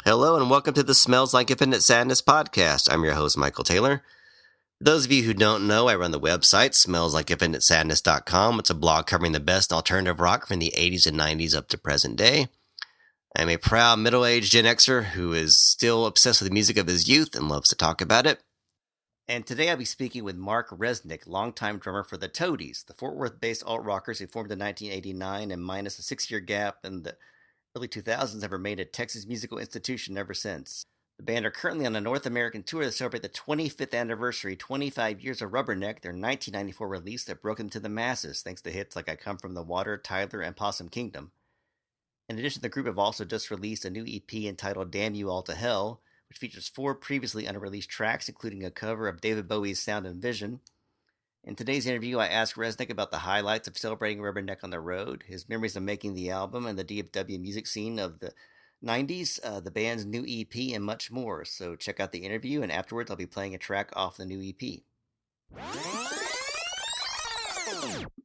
Hello and welcome to the Smells Like Infinite Sadness podcast. I'm your host, Michael Taylor. For those of you who don't know, I run the website, smellslikeinfinitesadness.com. It's a blog covering the best alternative rock from the 80s and 90s up to present day. I'm a proud middle-aged Gen Xer who is still obsessed with the music of his youth and loves to talk about it. And today I'll be speaking with Mark Reznicek, longtime drummer for the Toadies, the Fort Worth-based alt-rockers who formed in 1989 and minus a 6-year gap in the early 2000s have remained a Texas musical institution ever since. The band are currently on a North American tour to celebrate the 25th anniversary, 25 years of Rubberneck, their 1994 release that broke them to the masses thanks to hits like I Come From the Water, Tyler, and Possum Kingdom. In addition, the group have also just released a new EP entitled Damn You All to Hell, which features 4 previously unreleased tracks, including a cover of David Bowie's Sound and Vision. In today's interview, I asked Reznicek about the highlights of celebrating Rubberneck on the road, his memories of making the album and the DFW music scene of the 90s, the band's new EP, and much more. So check out the interview, and afterwards I'll be playing a track off the new EP.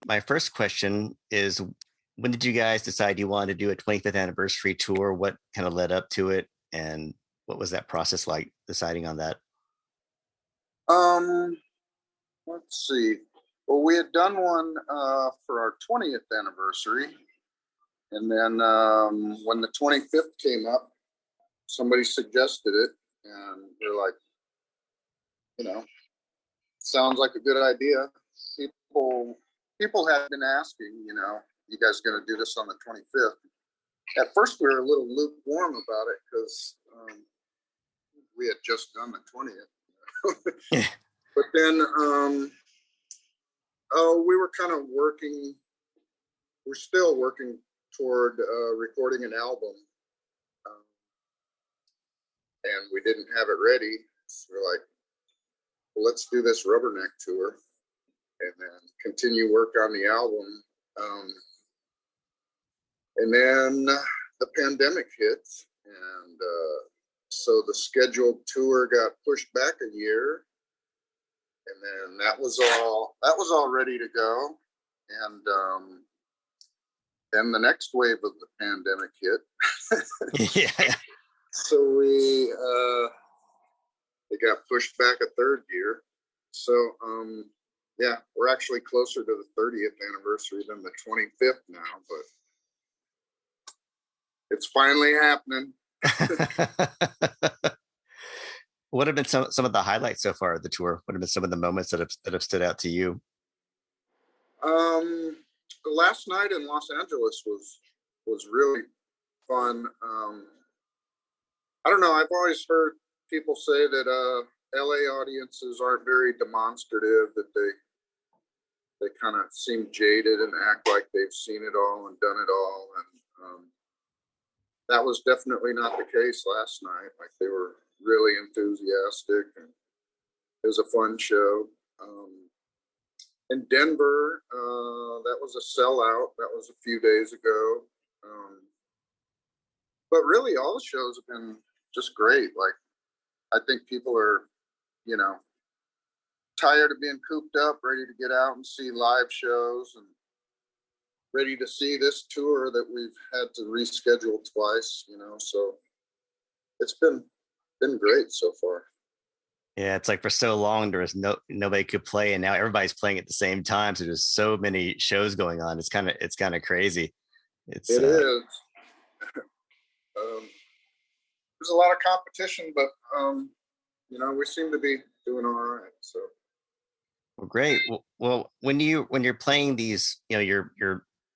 My first question is, when did you guys decide you wanted to do a 25th anniversary tour? What kind of led up to it, and what was that process like, deciding on that? Let's see. Well, we had done one for our 20th anniversary. And then when the 25th came up, somebody suggested it. And we're like, sounds like a good idea. People had been asking, you guys going to do this on the 25th? At first, we were a little lukewarm about it because we had just done the 20th. But then we were kind of we're still working toward recording an album. And we didn't have it ready. So we're like, well, let's do this Rubberneck tour and then continue work on the album. And then the pandemic hit. And so the scheduled tour got pushed back a year. And then that was all ready to go. And then the next wave of the pandemic hit. Yeah. So it got pushed back a third year. So we're actually closer to the 30th anniversary than the 25th now, but it's finally happening. What have been some of the highlights so far of the tour? What have been some of the moments that have stood out to you? The last night in Los Angeles was really fun. I don't know. I've always heard people say that LA audiences aren't very demonstrative, that they kind of seem jaded and act like they've seen it all and done it all. And that was definitely not the case last night. Like, they were really enthusiastic, and it was a fun show. In Denver, that was a sellout. That was a few days ago. But really, all the shows have been just great. Like, I think people are, tired of being cooped up, ready to get out and see live shows, and ready to see this tour that we've had to reschedule twice, so it's been great so far. Yeah, it's like for so long there was nobody could play, and now everybody's playing at the same time. So there's so many shows going on. It's kind of crazy. It is. There's a lot of competition, but we seem to be doing all right. So. Well, great. Well, when you're playing these, your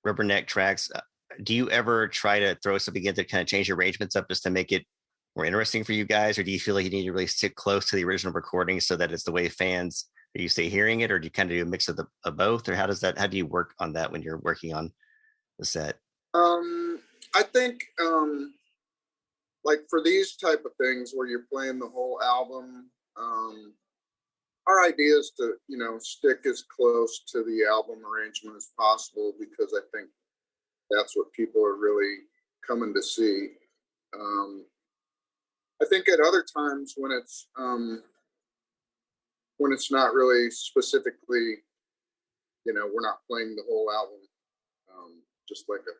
Rubberneck tracks, do you ever try to throw something in to kind of change your arrangements up just to make it more interesting for you guys, or do you feel like you need to really stick close to the original recording so that it's the way fans are used to hearing it, or do you kind of do a mix of both, or how do you work on that when you're working on the set? I think like for these type of things where you're playing the whole album, our idea is to stick as close to the album arrangement as possible, because I think that's what people are really coming to see. I think at other times when it's not really specifically, we're not playing the whole album, just like a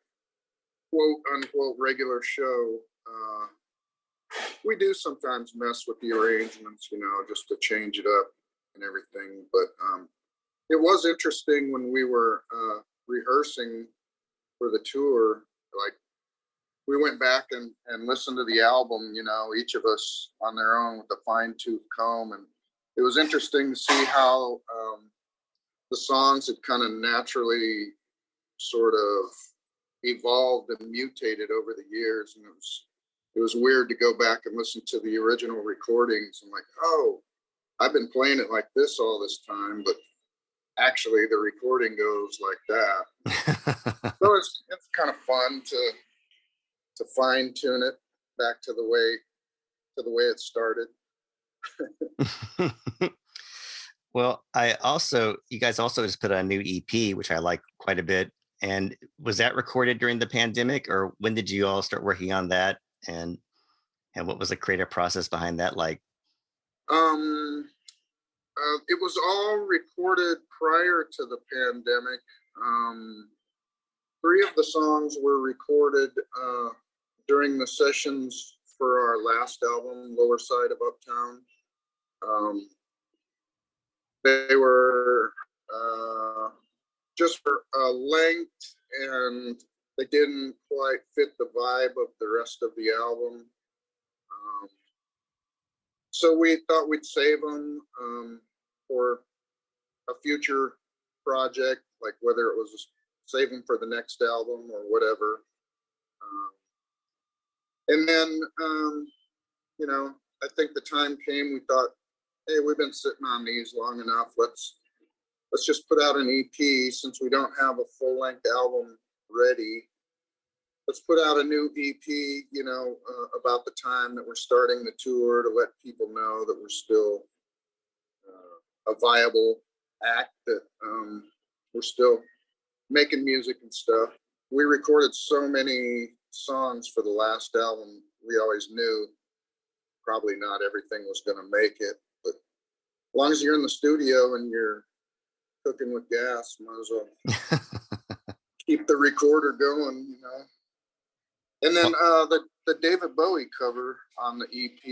quote unquote regular show. we do sometimes mess with the arrangements, just to change it up and everything. But it was interesting when we were rehearsing for the tour. Like, we went back and listened to the album, each of us on their own with a fine-tooth comb. And it was interesting to see how the songs had kind of naturally sort of evolved and mutated over the years. And it was weird to go back and listen to the original recordings and like, oh, I've been playing it like this all this time, but actually the recording goes like that. So it's kind of fun to fine tune it back to the way it started. Well, you guys also just put out a new EP, which I like quite a bit. And was that recorded during the pandemic, or when did you all start working on that? And what was the creative process behind that like? It was all recorded prior to the pandemic. 3 of the songs were recorded during the sessions for our last album, Lower Side of Uptown. They were just for length, and they didn't quite fit the vibe of the rest of the album. So we thought we'd save them for a future project, like whether it was save them for the next album or whatever. And then, I think the time came, we thought, hey, we've been sitting on these long enough. Let's just put out an EP since we don't have a full-length album ready. Let's put out a new EP, about the time that we're starting the tour, to let people know that we're still a viable act, that we're still making music and stuff. We recorded so many songs for the last album, we always knew probably not everything was going to make it. But as long as you're in the studio and you're cooking with gas, might as well keep the recorder going, And then the David Bowie cover on the EP,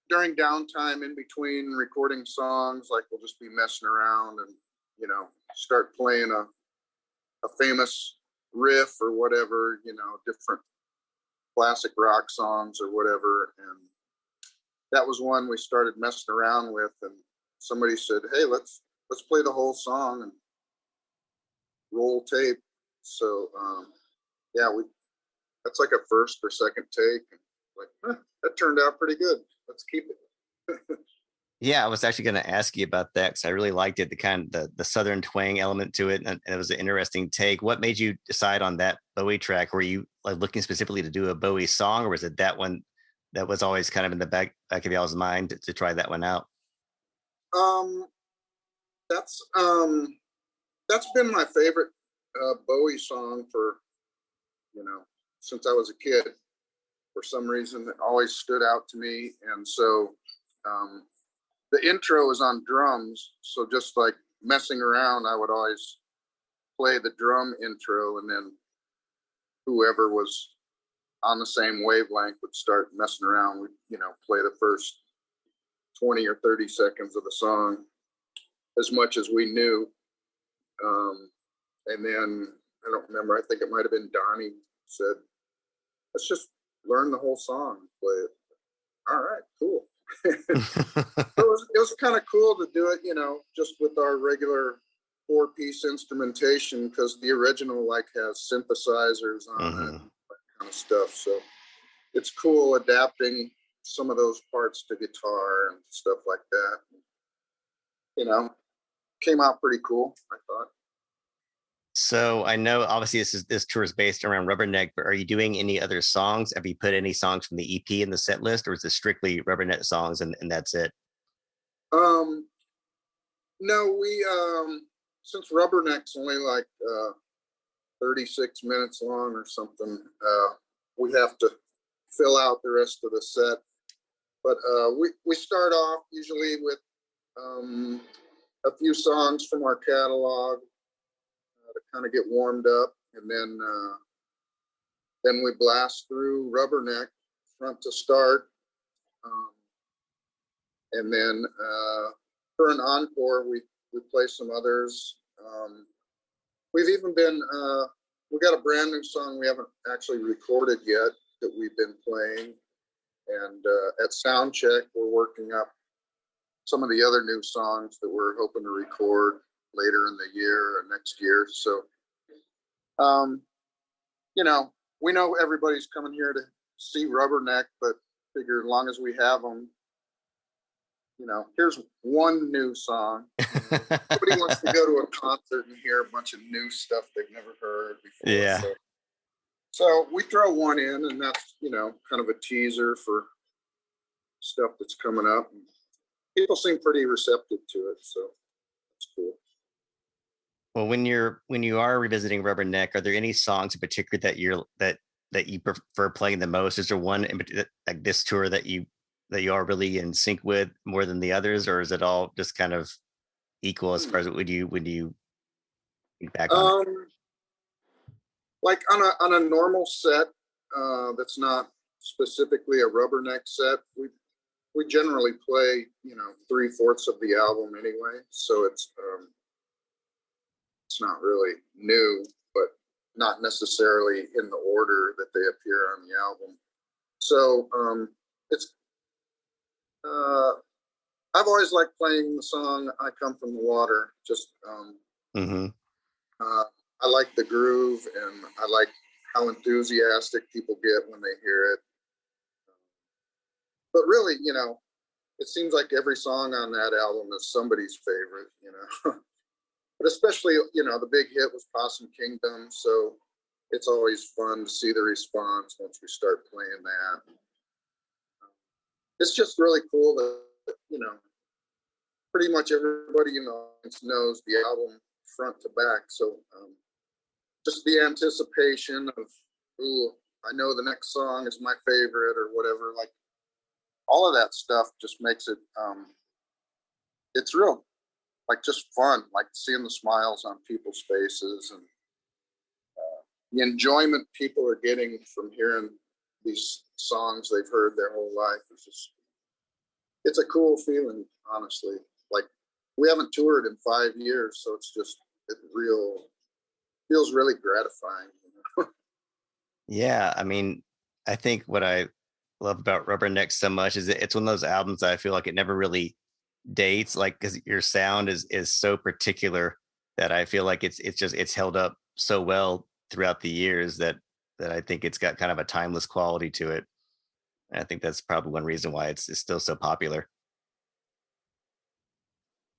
during downtime in between recording songs, like we'll just be messing around and, start playing a famous riff or whatever, different classic rock songs or whatever. And that was one we started messing around with, and somebody said, hey, let's play the whole song and roll tape. So that's like a first or second take, and like, that turned out pretty good. Let's keep it. Yeah, I was actually going to ask you about that because I really liked it, the kind of the southern twang element to it, and it was an interesting take. What made you decide on that Bowie track? Were you like looking specifically to do a Bowie song, or was it that one that was always kind of in the back of y'all's mind to try that one out? That's been my favorite Bowie song for, since I was a kid. For some reason, it always stood out to me, and so the intro is on drums. So just like messing around, I would always play the drum intro, and then whoever was on the same wavelength would start messing around. We'd, play the first 20 or 30 seconds of the song as much as we knew. And then I don't remember, I think it might have been Donnie said, let's just learn the whole song and play it. All right, cool. It was kind of cool to do it, just with our regular 4-piece instrumentation, because the original has synthesizers on it, and that kind of stuff. So it's cool adapting some of those parts to guitar and stuff like that. Came out pretty cool, I thought. So I know obviously this tour is based around Rubberneck, but are you doing any other songs? Have you put any songs from the EP in the set list, or is it strictly Rubberneck songs and that's it? No, we since Rubberneck's only 36 minutes long or something, we have to fill out the rest of the set. But we start off usually with a few songs from our catalog to kind of get warmed up, and then Then we blast through Rubberneck front to start. And then for an encore, we play some others. We've even been, we got a brand new song we haven't actually recorded yet that we've been playing. And at Soundcheck, we're working up some of the other new songs that we're hoping to record later in the year or next year. So, you know, we know everybody's coming here to see Rubberneck, but figure as long as we have them, you know, here's one new song. Nobody wants to go to a concert and hear a bunch of new stuff they've never heard before. Yeah. So we throw one in, and that's, you know, kind of a teaser for stuff that's coming up. And people seem pretty receptive to it, so it's cool. Well, when you are revisiting Rubberneck, are there any songs in particular that you prefer playing the most? Is there one like this tour that you are really in sync with more than the others, or is it all just kind of equal as far as when you think back on it? Like on a normal set that's not specifically a Rubberneck set, we generally play, you know, 3/4 of the album anyway, so it's not really new, but not necessarily in the order that they appear on the album. So it's I've always liked playing the song "I Come from the Water." Just I like the groove, and I like how enthusiastic people get when they hear it. But really, you know, it seems like every song on that album is somebody's favorite, you know. But especially, you know, the big hit was Possum Kingdom, so it's always fun to see the response once we start playing that. It's just really cool that, you know, pretty much everybody, you know, knows the album front to back. So just the anticipation of, ooh, I know the next song is my favorite or whatever, like all of that stuff just makes it, it's real, like just fun, like seeing the smiles on people's faces and the enjoyment people are getting from hearing these songs they've heard their whole life. Is just, it's a cool feeling, honestly. Like we haven't toured in 5 years, so it's just, it feels really gratifying. You know? Yeah, I mean, I think what I love about Rubberneck so much is it's one of those albums that I feel like it never really dates, like because your sound is so particular that I feel like it's held up so well throughout the years that I think it's got kind of a timeless quality to it. And I think that's probably one reason why it's still so popular.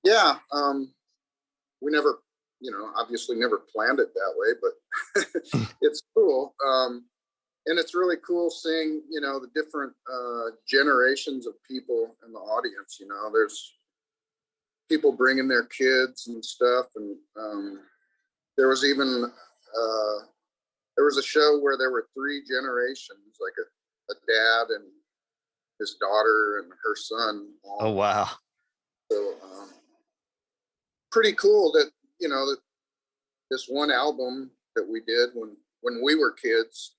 Yeah, we never, you know, obviously never planned it that way, but it's cool. And it's really cool seeing, you know, the different generations of people in the audience. You know, there's people bringing their kids and stuff, and there was even there was a show where there were 3 generations, like a dad and his daughter and her son. Oh wow! So pretty cool that, you know, that this one album that we did when we were kids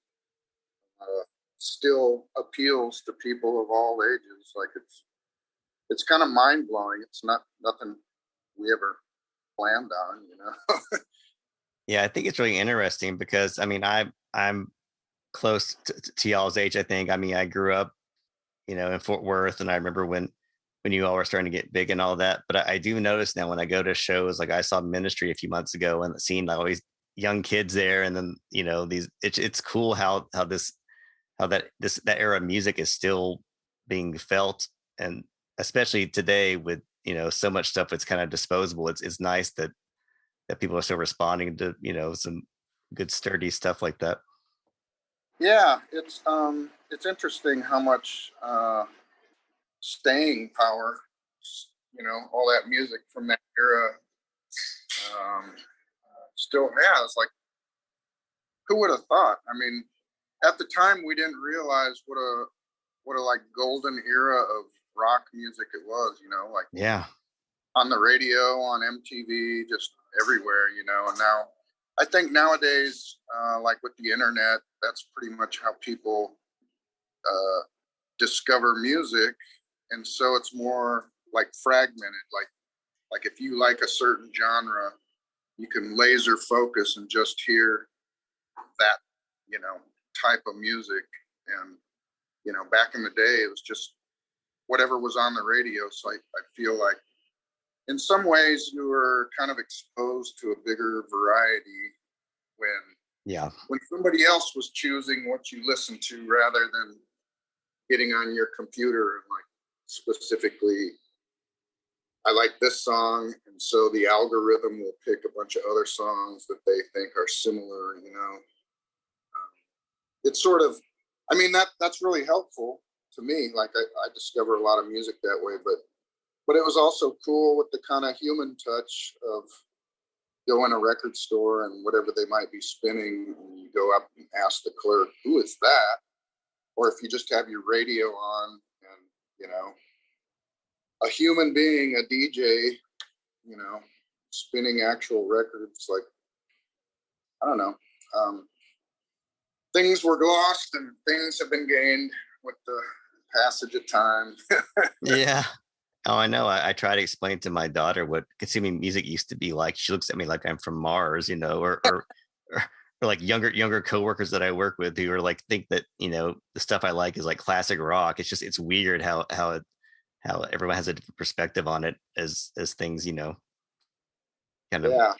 still appeals to people of all ages. Like it's kind of mind blowing. It's nothing we ever planned on, you know. Yeah, I think it's really interesting because I mean I'm close to y'all's age. I think. I mean, I grew up, you know, in Fort Worth, and I remember when you all were starting to get big and all that. But I do notice now when I go to shows, like I saw Ministry a few months ago, and seeing like all these young kids there, and then you know it's cool how that era of music is still being felt, and especially today with, you know, so much stuff that's kind of disposable. It's nice that people are still responding to, you know, some good sturdy stuff like that. Yeah, it's interesting how much staying power, you know, all that music from that era still has. Like, who would have thought? I mean, at the time we didn't realize what a like golden era of rock music it was, you know, like, Yeah, on the radio, on MTV, just everywhere, you know. And now I think nowadays, like with the internet, that's pretty much how people discover music, and so it's more like fragmented. Like if you like a certain genre, you can laser focus and just hear that, type of music. And back in the day, it was just whatever was on the radio. So I feel like in some ways you were kind of exposed to a bigger variety when somebody else was choosing what you listened to rather than getting on your computer and like specifically, I like this song, and so the algorithm will pick a bunch of other songs that they think are similar. It's sort of, I mean, that's really helpful to me. Like I discover a lot of music that way, but it was also cool with the kind of human touch of go in a record store and whatever they might be spinning, and you go up and ask the clerk, who is that? Or if you just have your radio on and, a human being, a DJ, spinning actual records, like, I don't know. Things were lost and things have been gained with the passage of time. Yeah. Oh, I know. I try to explain to my daughter what consuming music used to be like. She looks at me like I'm from Mars, or like younger coworkers that I work with who are like think that the stuff I like is like classic rock. It's weird how everyone has a different perspective on it as things kind of. Yeah,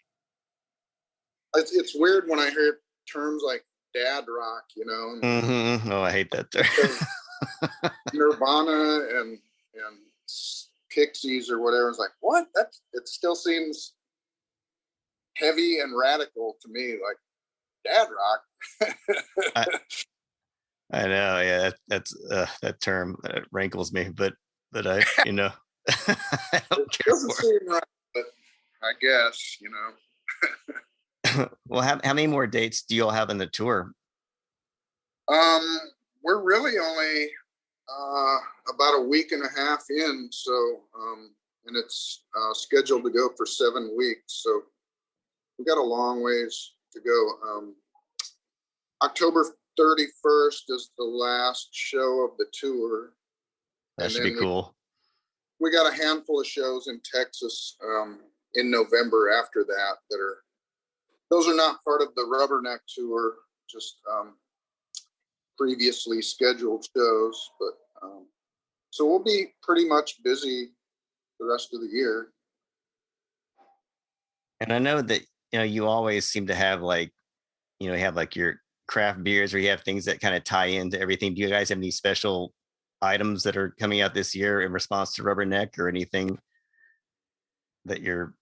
it's weird when I hear terms like dad rock, Mm-hmm. Oh, I hate that term. Nirvana and Pixies or whatever. It's like, what? It still seems heavy and radical to me, like dad rock. I know, yeah, that's that term rankles me, but I, I don't it care doesn't for. seem right, but I guess Well, how many more dates do you all have in the tour? We're really only about a week and a half in, so and it's scheduled to go for 7 weeks, so we got a long ways to go. October 31st is the last show of the tour. That should be cool. We got a handful of shows in Texas in November after that those are not part of the Rubberneck tour, just previously scheduled shows. But so we'll be pretty much busy the rest of the year. And I know that you always seem to have like you have like your craft beers, or you have things that kind of tie into everything. Do you guys have any special items that are coming out this year in response to Rubberneck, or anything that you're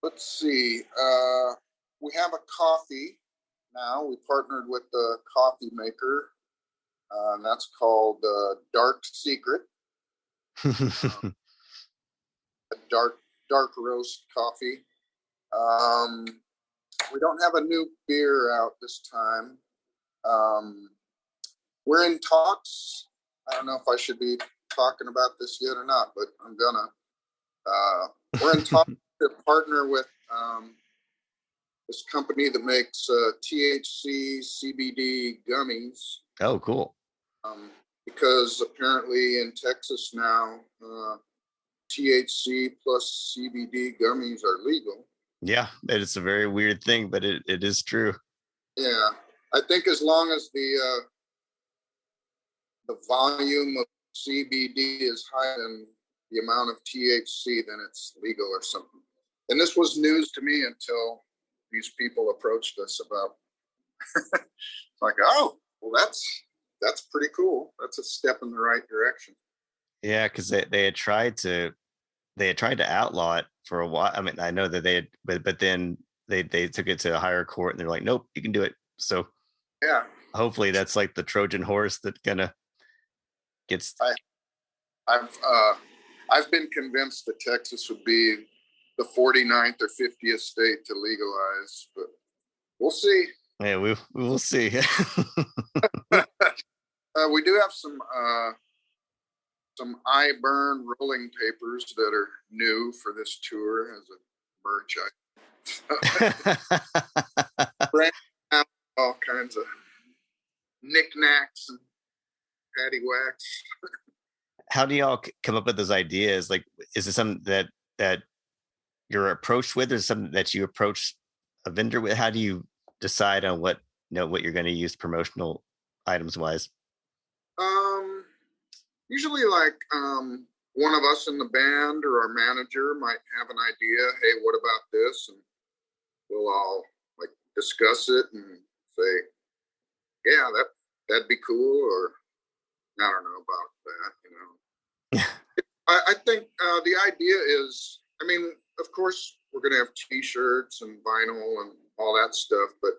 Let's see. We have a coffee now. We partnered with the coffee maker, and that's called Dark Secret. A dark roast coffee. We don't have a new beer out this time. We're in talks. I don't know if I should be talking about this yet or not, but I'm gonna. We're in talks to partner with this company that makes THC CBD gummies. Oh, cool. Because apparently in Texas now, THC plus CBD gummies are legal. Yeah, it's a very weird thing, but it is true. Yeah, I think as long as the volume of CBD is higher than the amount of THC, then it's legal or something. And this was news to me until these people approached us about like, oh, well, that's pretty cool. That's a step in the right direction. Yeah, because they had tried to outlaw it for a while. I mean, I know that they had, but then they took it to a higher court, and they're like, nope, you can do it. So yeah, hopefully that's like the Trojan horse that kind of gets. I've been convinced that Texas would be the 49th or 50th state to legalize, but we'll see. Yeah, we will see. We do have some iBurn rolling papers that are new for this tour as a merch item. Brand out all kinds of knickknacks and paddywhacks. How do y'all come up with those ideas? Like, is it something that you're approached with, or something that you approach a vendor with? How do you decide on what you're going to use promotional items wise? Usually like one of us in the band or our manager might have an idea. Hey, what about this? And we'll all like discuss it and say, yeah, that'd be cool, or I don't know about that. I think the idea is, I mean, of course we're going to have t-shirts and vinyl and all that stuff, but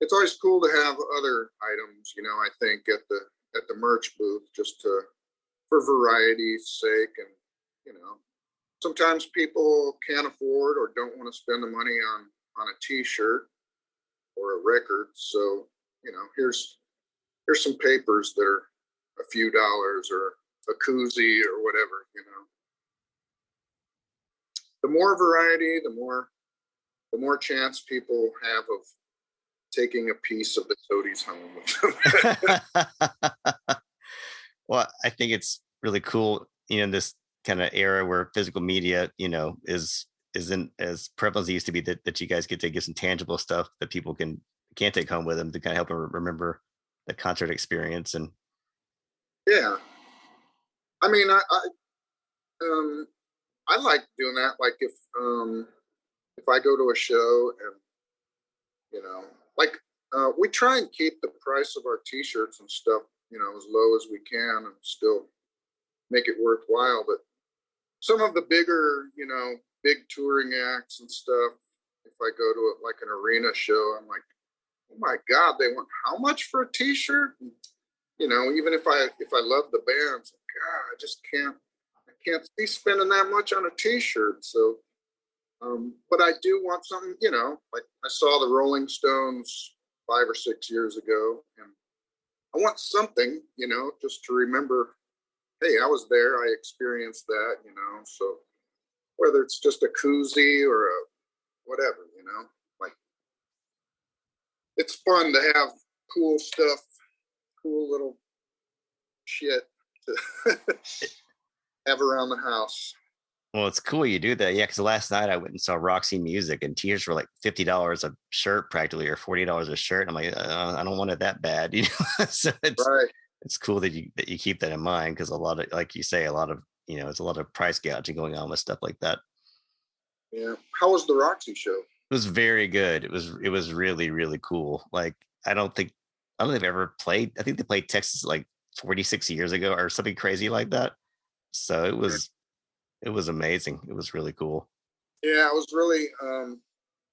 it's always cool to have other items, I think at the merch booth, just for variety's sake. And sometimes people can't afford or don't want to spend the money on a t-shirt or a record, so here's some papers that are a few dollars, or a koozie or whatever. The more variety, the more chance people have of taking a piece of the Toadies home with them. Well, I think it's really cool, in this kind of era where physical media, isn't as prevalent as it used to be, that you guys get to give some tangible stuff that people can't take home with them, to kind of help them remember the concert experience. And yeah, I mean, I like doing that. Like if I go to a show and like we try and keep the price of our t-shirts and stuff as low as we can and still make it worthwhile. But some of the bigger big touring acts and stuff, if I go to like an arena show, I'm like, oh my god, they want how much for a t-shirt? And, even if I love the bands, god, I just can't be spending that much on a t-shirt. So but I do want something, like I saw the Rolling Stones 5 or 6 years ago, and I want something, just to remember, hey, I was there, I experienced that, so whether it's just a koozie or a whatever, like it's fun to have cool stuff, cool little shit to have around the house. well, it's cool you do that. Yeah, because last night I went and saw Roxy Music, and t-shirts were like $50 a shirt practically, or $40 a shirt. I'm like, I don't want it that bad, So it's cool that you keep that in mind, because a lot of, like you say, a lot of it's a lot of price gouging going on with stuff like that. Yeah. How was the Roxy show? It was very good. It was really, really cool. Like I don't think they've ever played. I think they played Texas like 46 years ago or something crazy like that. So it was amazing. It was really cool. Yeah, it was really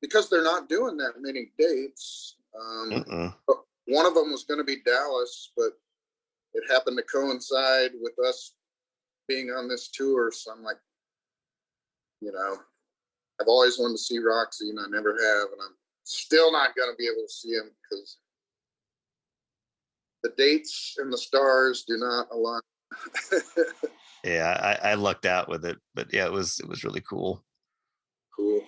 because they're not doing that many dates. One of them was going to be Dallas, but it happened to coincide with us being on this tour. So I'm like, I've always wanted to see Roxy, and I never have, and I'm still not going to be able to see him because the dates and the stars do not align. Yeah, I lucked out with it, but yeah, it was really cool. Cool.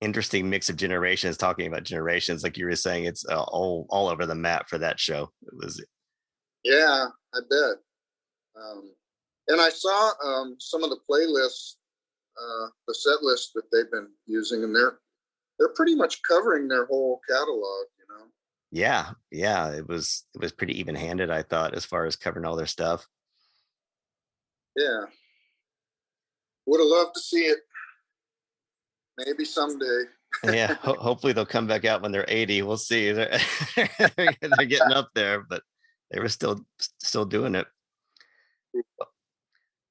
Interesting mix of generations. Talking about generations, like you were saying, it's all over the map for that show. It was. Yeah, I bet. And I saw some of the playlists, the set list that they've been using, and they're pretty much covering their whole catalog. Yeah, it was pretty even handed, I thought, as far as covering all their stuff. Yeah, would have loved to see it. Maybe someday. Yeah, hopefully they'll come back out when they're 80. We'll see. They're getting up there, but they were still doing it.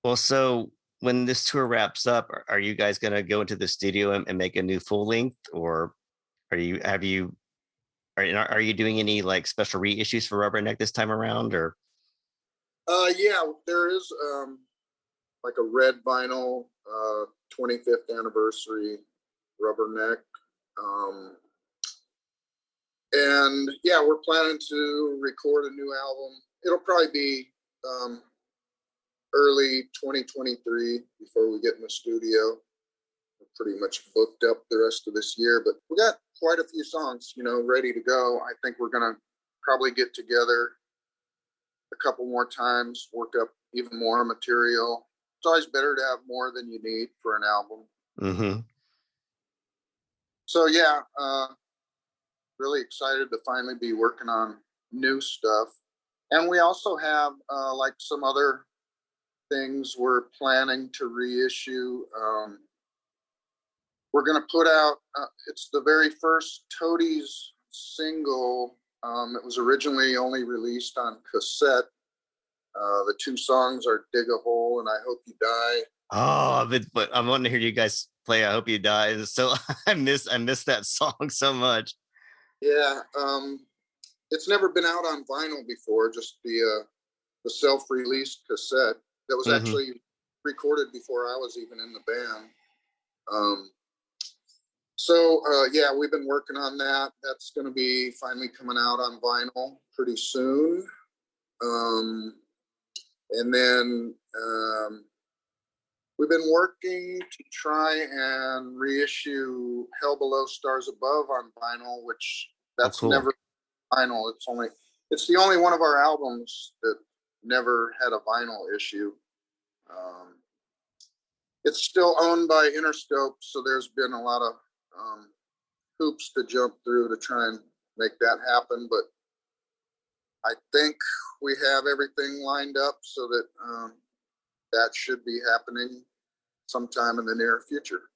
Well, so when this tour wraps up, are you guys going to go into the studio and make a new full length, or are you doing any like special reissues for Rubberneck this time around, or? Yeah, there is like a red vinyl 25th anniversary Rubberneck. And yeah, we're planning to record a new album. It'll probably be early 2023 before we get in the studio. We're pretty much booked up the rest of this year, but we got quite a few songs, ready to go. I think we're going to probably get together a couple more times, work up even more material. It's always better to have more than you need for an album. Mm-hmm. So yeah, really excited to finally be working on new stuff. And we also have like some other things we're planning to reissue. We're going to put out, it's the very first Toadies single. It was originally only released on cassette. The two songs are Dig a Hole and I Hope You Die. Oh, but I'm wanting to hear you guys play I Hope You Die. So I miss that song so much. Yeah. It's never been out on vinyl before, just the self-released cassette that was actually recorded before I was even in the band. Yeah, we've been working on that. That's going to be finally coming out on vinyl pretty soon. And then we've been working to try and reissue Hell Below Stars Above on vinyl, which that's never vinyl. It's the only one of our albums that never had a vinyl issue. It's still owned by Interscope, so there's been a lot of hoops to jump through to try and make that happen, but I think we have everything lined up so that that should be happening sometime in the near future.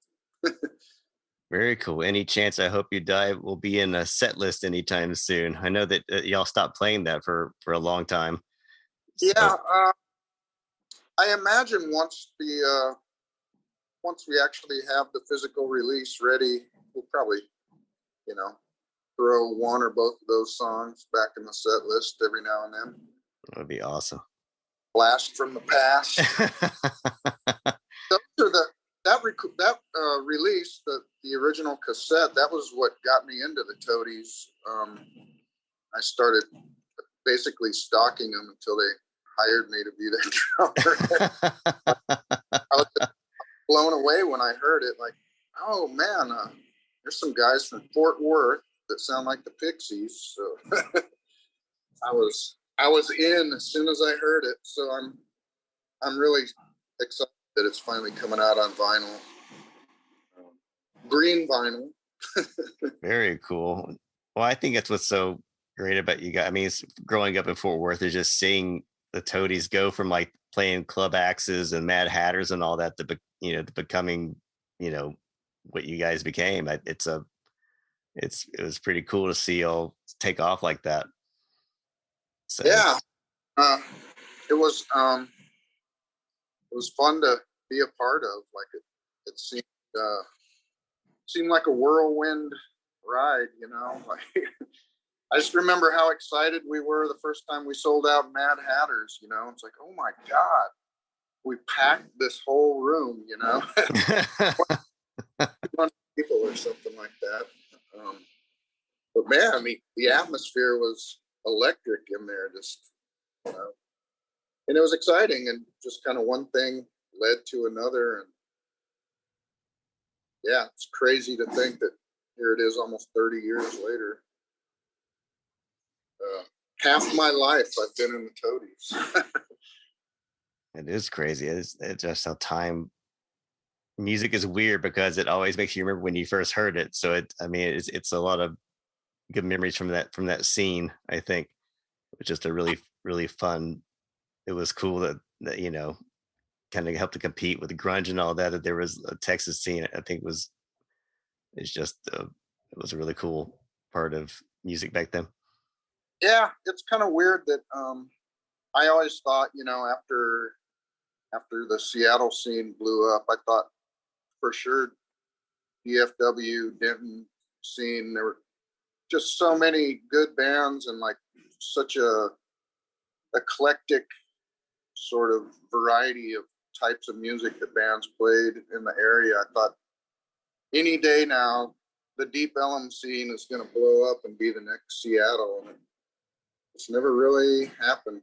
Very cool. Any chance I Hope You Die will be in a set list anytime soon? I know that y'all stopped playing that for a long time. So. Yeah, I imagine once we actually have the physical release ready, we'll probably, throw one or both of those songs back in the set list every now and then. That would be awesome. Blast from the past. That release, the original cassette, that was what got me into the Toadies. I started basically stalking them until they hired me to be their drummer. I was blown away when I heard it. Like, oh man, there's some guys from Fort Worth that sound like the Pixies. So I was in as soon as I heard it. So I'm really excited that it's finally coming out on vinyl. Green vinyl. Very cool. Well, I think that's what's so great about you guys. I mean, it's growing up in Fort Worth is just seeing the Toadies go from like playing club axes and Mad Hatters and all that to to becoming, what you guys became. It was pretty cool to see y'all take off like that. So yeah, it was fun to be a part of. Like it seemed like a whirlwind ride, Like I just remember how excited we were the first time we sold out Mad Hatters. It's like, oh my God, we packed this whole room. 200 people or something like that. But man, I mean, the atmosphere was electric in there, just and it was exciting, and just kind of one thing led to another, and yeah, it's crazy to think that here it is, almost 30 years later. Half my life I've been in the Toadies. It is crazy. It's just how music is weird because it always makes you remember when you first heard it. So it's a lot of good memories from that scene. I think it was just a really, really fun. It was cool that kind of helped to compete with the grunge and all that there was a Texas scene. I think it was a really cool part of music back then. Yeah, it's kind of weird that I always thought, after the Seattle scene blew up, I thought for sure DFW, Denton scene, there were just so many good bands and like such a eclectic sort of variety of types of music that bands played in the area. I thought any day now the Deep Ellum scene is going to blow up and be the next Seattle, and it's never really happened.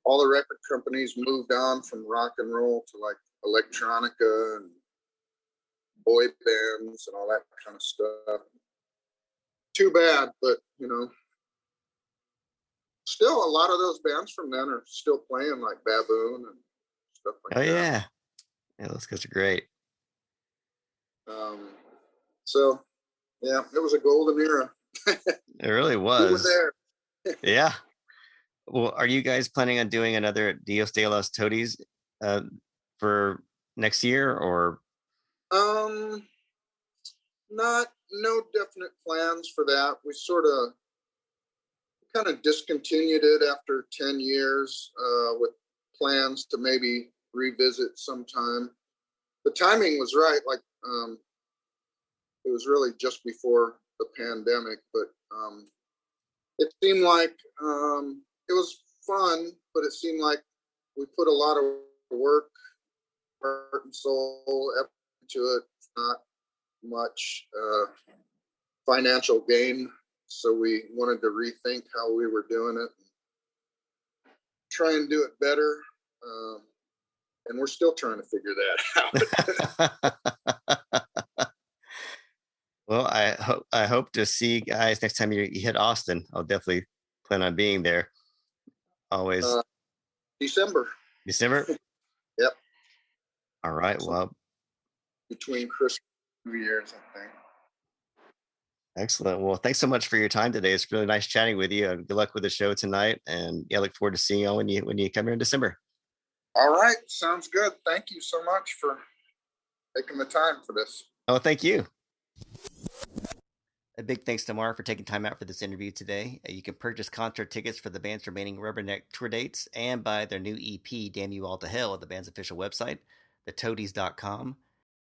All the record companies moved on from rock and roll to like electronica and boy bands and all that kind of stuff. Too bad, but still a lot of those bands from then are still playing, like Baboon and stuff like Oh that. yeah, those guys are great. So yeah, it was a golden era. It really was. We were there. Yeah. Well, are you guys planning on doing another Dios de los Toadies for next year, or? No definite plans for that. We sort of kind of discontinued it after 10 years with plans to maybe revisit sometime. The timing was right. Like, it was really just before the pandemic, but it seemed like it was fun, but it seemed like we put a lot of work, heart and soul into it, not much financial gain. So we wanted to rethink how we were doing it, and try and do it better. And we're still trying to figure that out. Well, I hope to see you guys next time you hit Austin. I'll definitely plan on being there. Always. December. Yep. All right. Well, between Christmas and New Year's, I think. Excellent. Well, thanks so much for your time today. It's really nice chatting with you. Good luck with the show tonight, and yeah, look forward to seeing you all when you come here in December. All right, sounds good. Thank you so much for taking the time for this. Oh, thank you. A big thanks to Mark for taking time out for this interview today. You can purchase concert tickets for the band's remaining Rubberneck tour dates and buy their new EP, Damn You All to Hell, at the band's official website, thetoadies.com.